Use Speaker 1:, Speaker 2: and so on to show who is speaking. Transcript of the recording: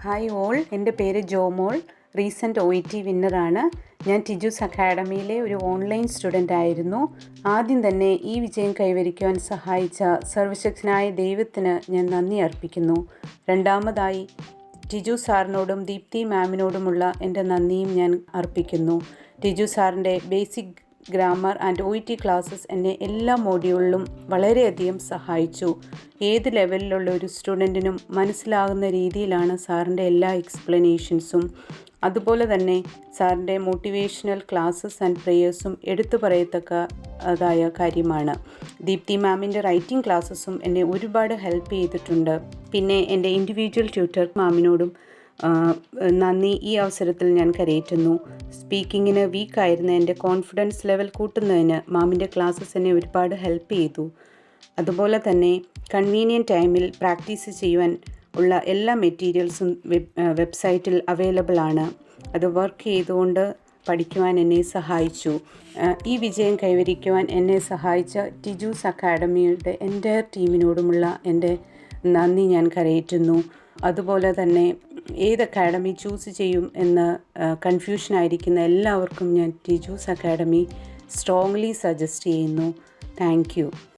Speaker 1: Hi all, എൻ്റെ പേര് Jomol. Recent OET വിന്നറാണ്. ഞാൻ ടിജൂസ് അക്കാഡമിയിലെ ഒരു ഓൺലൈൻ സ്റ്റുഡൻ്റ് ആയിരുന്നു. ആദ്യം തന്നെ ഈ വിജയം കൈവരിക്കുവാൻ സഹായിച്ച സർവശക്തനായ ദൈവത്തിന് ഞാൻ നന്ദി അർപ്പിക്കുന്നു. രണ്ടാമതായി ടിജു സാറിനോടും ദീപ്തി മാമിനോടുമുള്ള എൻ്റെ നന്ദിയും ഞാൻ അർപ്പിക്കുന്നു. ടിജു സാറിൻ്റെ basic grammar and OET classes എന്നെ എല്ലാ മോഡ്യൂളിലും വളരെയധികം സഹായിച്ചു. ഏത് ലെവലിലുള്ള ഒരു സ്റ്റുഡൻറ്റിനും മനസ്സിലാകുന്ന രീതിയിലാണ് സാറിൻ്റെ എല്ലാ എക്സ്പ്ലനേഷൻസും. അതുപോലെ തന്നെ സാറിൻ്റെ മോട്ടിവേഷണൽ ക്ലാസ്സസ് ആൻഡ് പ്രേയേഴ്സും എടുത്തു പറയത്തക്കതായ കാര്യമാണ്. ദീപ്തി മാമിൻ്റെ റൈറ്റിംഗ് ക്ലാസ്സസും എന്നെ ഒരുപാട് ഹെൽപ്പ് ചെയ്തിട്ടുണ്ട്. പിന്നെ എൻ്റെ ഇൻഡിവിജ്വൽ ട്യൂട്ടർ മാമിനോടും നന്ദി ഈ അവസരത്തിൽ ഞാൻ കരയേറ്റുന്നു. സ്പീക്കിങ്ങിന് വീക്കായിരുന്ന എൻ്റെ കോൺഫിഡൻസ് ലെവൽ കൂട്ടുന്നതിന് മാമിൻ്റെ ക്ലാസ്സസ് എന്നെ ഒരുപാട് ഹെൽപ്പ് ചെയ്തു. അതുപോലെ തന്നെ കൺവീനിയൻറ്റ് ടൈമിൽ പ്രാക്ടീസ് ചെയ്യുവാൻ ഉള്ള എല്ലാ മെറ്റീരിയൽസും വെബ്സൈറ്റിൽ അവൈലബിൾ ആണ്. അത് വർക്ക് ചെയ്തുകൊണ്ട് പഠിക്കുവാൻ എന്നെ സഹായിച്ചു. ഈ വിജയം കൈവരിക്കുവാൻ എന്നെ സഹായിച്ച ടിജൂസ് അക്കാഡമിയുടെ എൻ്റയർ ടീമിനോടുമുള്ള എൻ്റെ നന്ദി ഞാൻ കരയേറ്റുന്നു. അതുപോലെ തന്നെ ഏത് അക്കാഡമി ചൂസ് ചെയ്യും എന്ന് കൺഫ്യൂഷനായിരിക്കുന്ന എല്ലാവർക്കും ഞാൻ ടിജൂസ് അക്കാഡമി സ്ട്രോങ്ലി സജസ്റ്റ് ചെയ്യുന്നു. Thank you.